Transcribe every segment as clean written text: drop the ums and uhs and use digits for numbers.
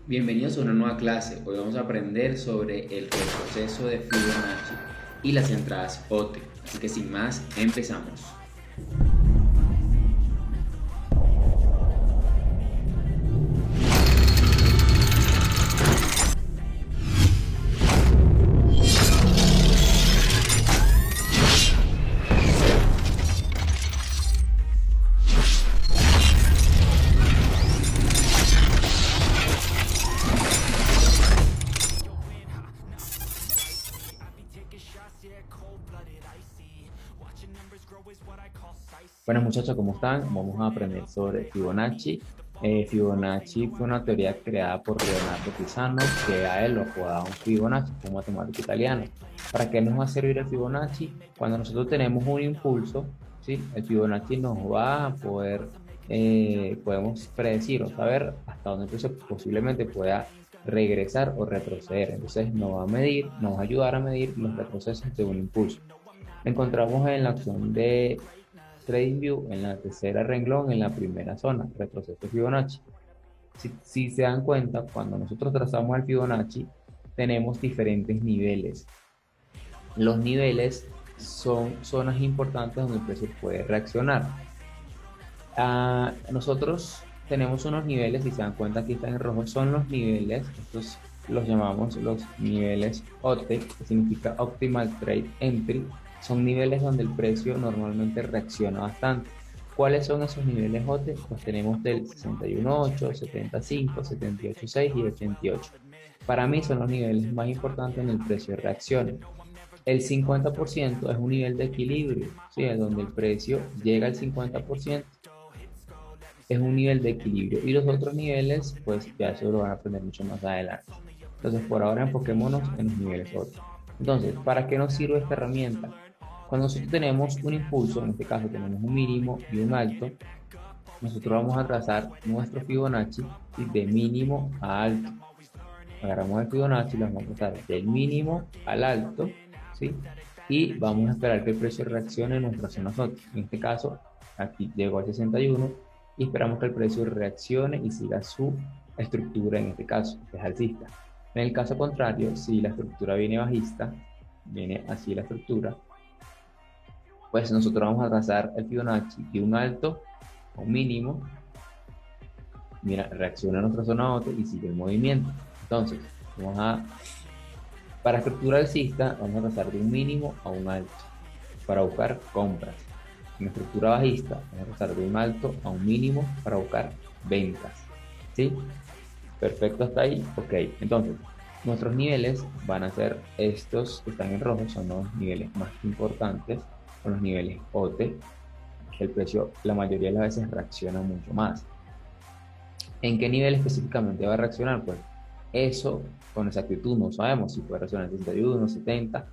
Bienvenidos a una nueva clase. Hoy vamos a aprender sobre el retroceso de Fibonacci y las entradas OT. Así que sin más, empezamos. Bueno muchachos, ¿cómo están? Vamos a aprender sobre Fibonacci. Fibonacci fue una teoría creada por Leonardo Pisano, que a él lo apodaban Fibonacci, un matemático italiano. ¿Para qué nos va a servir el Fibonacci? Cuando nosotros tenemos un impulso, ¿sí? El Fibonacci nos va a poder, podemos predecir o saber hasta dónde entonces posiblemente pueda regresar o retroceder. Entonces nos va a medir, nos va a ayudar a medir los retrocesos de un impulso. Encontramos en la opción de TradingView en la tercera renglón, en la primera zona, retroceso Fibonacci. Si se dan cuenta, cuando nosotros trazamos el Fibonacci, tenemos diferentes niveles. Los niveles son zonas importantes donde el precio puede reaccionar. Nosotros tenemos unos niveles, si se dan cuenta, aquí están en rojo, son los niveles, estos los llamamos los niveles OT, que significa Optimal Trade Entry. Son niveles donde el precio normalmente reacciona bastante. ¿Cuáles son esos niveles OT? Pues tenemos del 61.8, 75, 78.6 y 88. Para mí son los niveles más importantes en el precio de reacción. El 50% es un nivel de equilibrio, ¿sí? Es donde el precio llega al 50%, es un nivel de equilibrio. Y los otros niveles, pues ya eso lo van a aprender mucho más adelante. Entonces, por ahora enfoquémonos en los niveles OT. Entonces, ¿para qué nos sirve esta herramienta? Cuando nosotros tenemos un impulso, en este caso tenemos un mínimo y un alto, nosotros vamos a trazar nuestro Fibonacci de mínimo a alto. Agarramos el Fibonacci y lo vamos a trazar del mínimo al alto, ¿sí? Y vamos a esperar que el precio reaccione en nuestra zona SOT. En este caso, aquí llegó al 61 y esperamos que el precio reaccione y siga su estructura, en este caso, que es alcista. En el caso contrario, si la estructura viene bajista, viene así la estructura, pues nosotros vamos a trazar el Fibonacci de un alto a un mínimo. Mira, reacciona a nuestra zona OT y sigue el movimiento. Entonces, para estructura alcista, vamos a trazar de un mínimo a un alto para buscar compras. En estructura bajista, vamos a trazar de un alto a un mínimo para buscar ventas. ¿Sí? Perfecto hasta ahí. Ok, entonces, nuestros niveles van a ser estos que están en rojo, son los niveles más importantes, son los niveles OT, que el precio la mayoría de las veces reacciona mucho más. ¿En qué nivel específicamente va a reaccionar? Pues eso con exactitud no sabemos si puede reaccionar en 61, 70,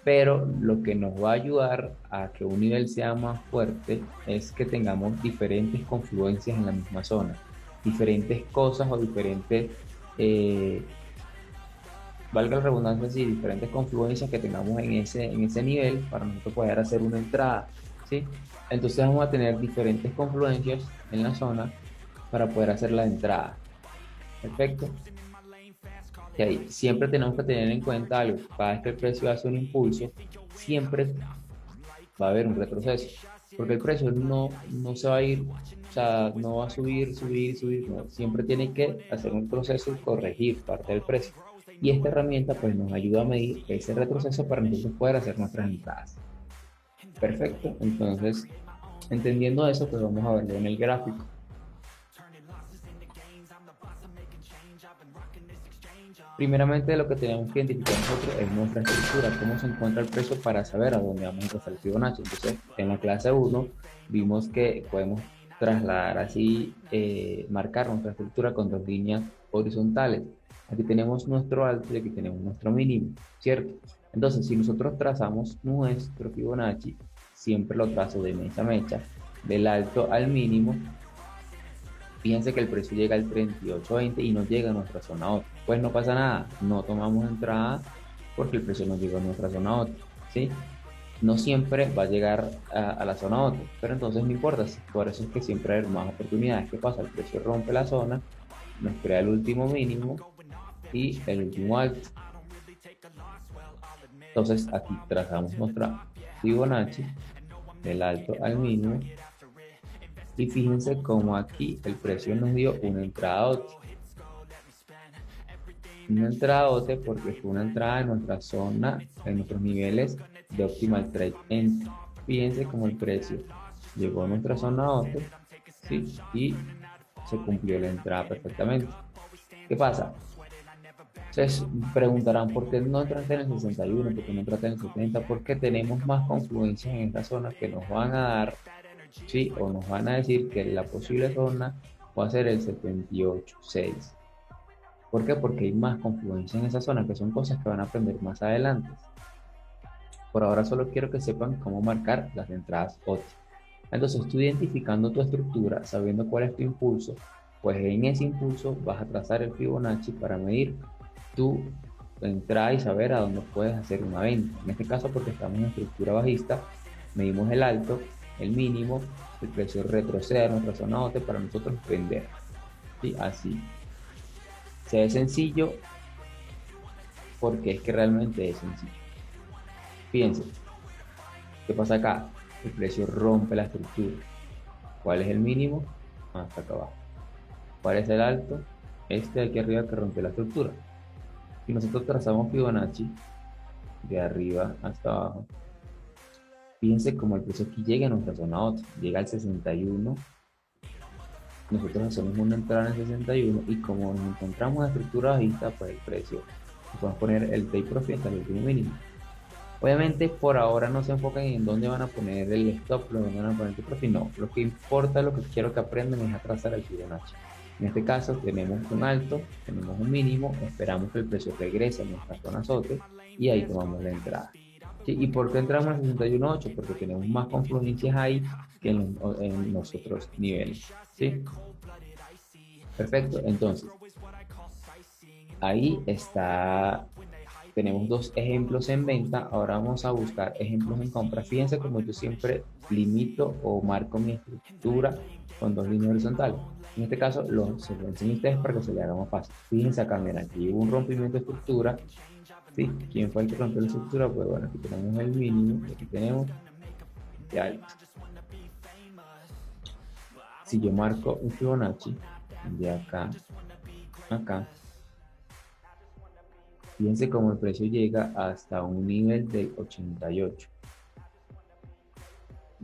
pero lo que nos va a ayudar a que un nivel sea más fuerte es que tengamos diferentes confluencias en la misma zona, diferentes cosas o diferentes, valga la redundancia, sí, diferentes confluencias que tengamos en ese nivel para nosotros poder hacer una entrada, ¿sí? Entonces vamos a tener diferentes confluencias en la zona para poder hacer la entrada. Perfecto. Y ahí siempre tenemos que tener en cuenta algo. Cada vez que el precio hace un impulso, siempre va a haber un retroceso. Porque el precio no se va a ir, o sea, no va a subir, subir, subir. No. Siempre tiene que hacer un proceso y corregir parte del precio. Y esta herramienta pues nos ayuda a medir ese retroceso para nosotros poder hacer nuestras entradas. Perfecto. Entonces, entendiendo eso, pues vamos a verlo en el gráfico. Primeramente, lo que tenemos que identificar nosotros es nuestra estructura, cómo se encuentra el precio para saber a dónde vamos a trazar el Fibonacci. Entonces, en la clase 1 vimos que podemos trasladar así, marcar nuestra estructura con dos líneas horizontales. Aquí tenemos nuestro alto y aquí tenemos nuestro mínimo, ¿cierto? Entonces, si nosotros trazamos nuestro Fibonacci, siempre lo trazo de mecha a mecha, del alto al mínimo. Fíjense que el precio llega al 38.20 y no llega a nuestra zona OT. Pues no pasa nada, no tomamos entrada porque el precio no llegó a nuestra zona OT, ¿sí? No siempre va a llegar a la zona OT, pero entonces no importa, por eso es que siempre hay más oportunidades. ¿Qué pasa? El precio rompe la zona nos crea el último mínimo y el último alto. Entonces aquí trazamos nuestra Fibonacci del alto al mínimo y fíjense cómo aquí el precio nos dio una entrada OT. Una entrada OT porque fue una entrada en nuestra zona, en nuestros niveles de Optimal Trade Entry. Fíjense cómo el precio llegó a nuestra zona OT, ¿sí? Y se cumplió la entrada perfectamente. ¿Qué pasa? Ustedes preguntarán por qué no entraste en el 61, por qué no entraste en el 70, porque tenemos más confluencias en esta zona que nos van a dar, sí, o nos van a decir que la posible zona va a ser el 78.6. ¿Por qué? Porque hay más confluencia en esa zona, que son cosas que van a aprender más adelante. Por ahora solo quiero que sepan cómo marcar las entradas OT. Entonces, tú identificando tu estructura, sabiendo cuál es tu impulso, pues en ese impulso vas a trazar el Fibonacci para medir tu entrada y saber a dónde puedes hacer una venta. En este caso, porque estamos en estructura bajista, medimos el alto, el mínimo, el precio retrocede a nuestra zona OT para nosotros vender. ¿Sí? Así. Se ve sencillo porque es que realmente es sencillo. Fíjense, ¿qué pasa acá? El precio rompe la estructura. ¿Cuál es el mínimo? Hasta acá abajo. ¿Cuál es el alto? Este de aquí arriba que rompe la estructura. Si nosotros trazamos Fibonacci de arriba hasta abajo, fíjense cómo el precio aquí llega a nuestra zona OT, llega al 61. Nosotros hacemos una entrada en el 61 y como nos encontramos en estructura bajista, pues el precio, podemos poner el take profit hasta el último mínimo. Obviamente por ahora no se enfocan en dónde van a poner el stop, dónde van a poner el take profit, no. Lo que importa, lo que quiero que aprendan es a trazar el Fibonacci. En este caso tenemos un alto, tenemos un mínimo, esperamos que el precio regrese a nuestra zona SOTE y ahí tomamos la entrada. ¿Sí? ¿Y por qué entramos en 61.8? Porque tenemos más confluencias ahí que en los otros niveles. ¿Sí? Perfecto, entonces ahí está, tenemos dos ejemplos en venta, ahora vamos a buscar ejemplos en compra. Fíjense como yo siempre limito o marco mi estructura con dos líneas horizontales. En este caso se lo enseño a ustedes para que se le haga más fácil. Fíjense acá, mira, aquí hubo un rompimiento de estructura. ¿Sí? ¿Quién fue el que rompió la estructura? Pues bueno, aquí tenemos el mínimo, aquí tenemos el alto. Si yo marco un Fibonacci de acá a acá, fíjense cómo el precio llega hasta un nivel del 88.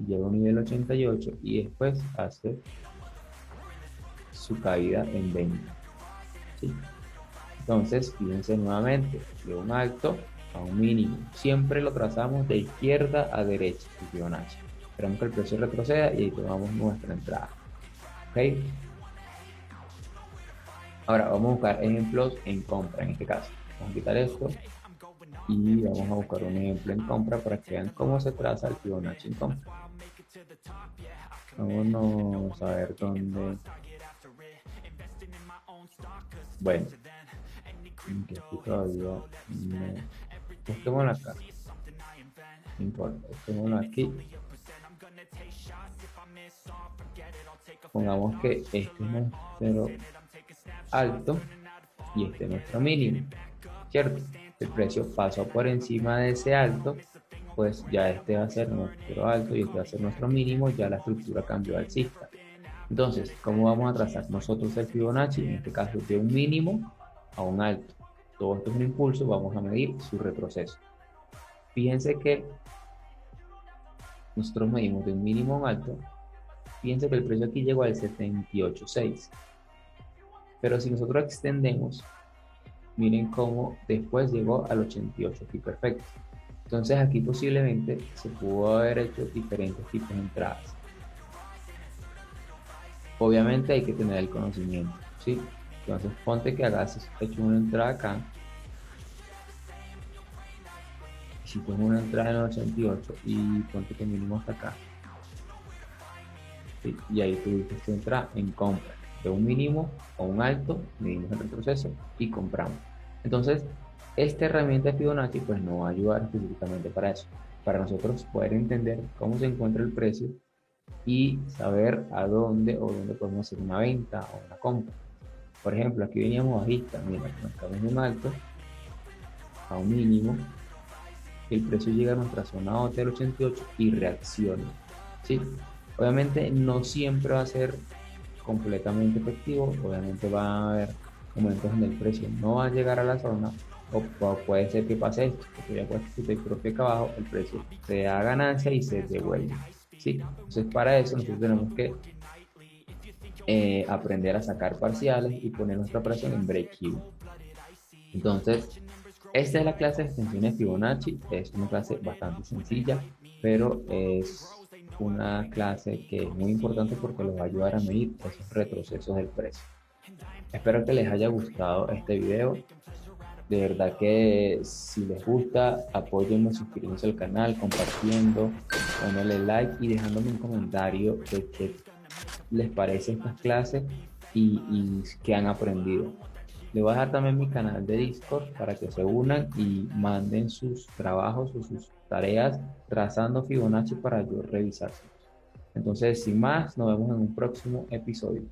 Llega a un nivel 88 y después hace su caída en 20. ¿Sí? Entonces, fíjense nuevamente, de un alto a un mínimo. Siempre lo trazamos de izquierda a derecha, el Fibonacci. Esperamos que el precio retroceda y ahí tomamos nuestra entrada. ¿Ok? Ahora vamos a buscar ejemplos en compra en este caso. Vamos a quitar esto y vamos a buscar un ejemplo en compra para que vean cómo se traza el Fibonacci en compra. Vámonos a ver dónde. Bueno, que aquí todavía no. Busquémoslo acá. No importa, busquémoslo aquí. Pongamos que este es nuestro alto y este es nuestro mínimo, ¿cierto? El precio pasó por encima de ese alto, pues ya este va a ser nuestro alto y este va a ser nuestro mínimo, ya la estructura cambió alcista. Entonces, ¿cómo vamos a trazar nosotros el Fibonacci? En este caso, de un mínimo a un alto. Todo esto es un impulso, vamos a medir su retroceso. Fíjense que nosotros medimos de un mínimo a un alto. Fíjense que el precio aquí llegó al 78.6. Pero si nosotros extendemos, miren cómo después llegó al 88 aquí, perfecto. Entonces aquí posiblemente se pudo haber hecho diferentes tipos de entradas. Obviamente hay que tener el conocimiento, ¿sí? Entonces ponte que hagas hecho una entrada acá. Si tengo una entrada en el 88 y ponte que mínimo hasta acá. ¿Sí? Y ahí tuviste tu entrada en compra. De un mínimo a un alto, medimos el retroceso y compramos. Entonces, esta herramienta de Fibonacci pues nos va a ayudar específicamente para eso, para nosotros poder entender cómo se encuentra el precio y saber a dónde o dónde podemos hacer una venta o una compra. Por ejemplo, aquí veníamos bajista, mira, marcamos un alto a un mínimo, el precio llega a nuestra zona OT del 88 y reacciona, ¿sí? Obviamente no siempre va a ser completamente efectivo, obviamente va a haber momentos donde el precio no va a llegar a la zona, o puede ser que pase esto, que tú ya puedes tu propio acá abajo, el precio se da ganancia y se devuelve, ¿sí? Entonces para eso nosotros tenemos que aprender a sacar parciales y poner nuestra operación en break-even. Entonces, esta es la clase de extensiones Fibonacci. Es una clase bastante sencilla, pero es una clase que es muy importante porque les va a ayudar a medir esos retrocesos del precio. Espero que les haya gustado este video. De verdad que si les gusta, apóyenme suscribiéndose al canal, compartiendo, dándole like y dejándome un comentario de qué les parece estas clases y qué han aprendido. Le voy a dejar también mi canal de Discord para que se unan y manden sus trabajos o sus tareas trazando Fibonacci para yo revisarlos. Entonces, sin más, nos vemos en un próximo episodio.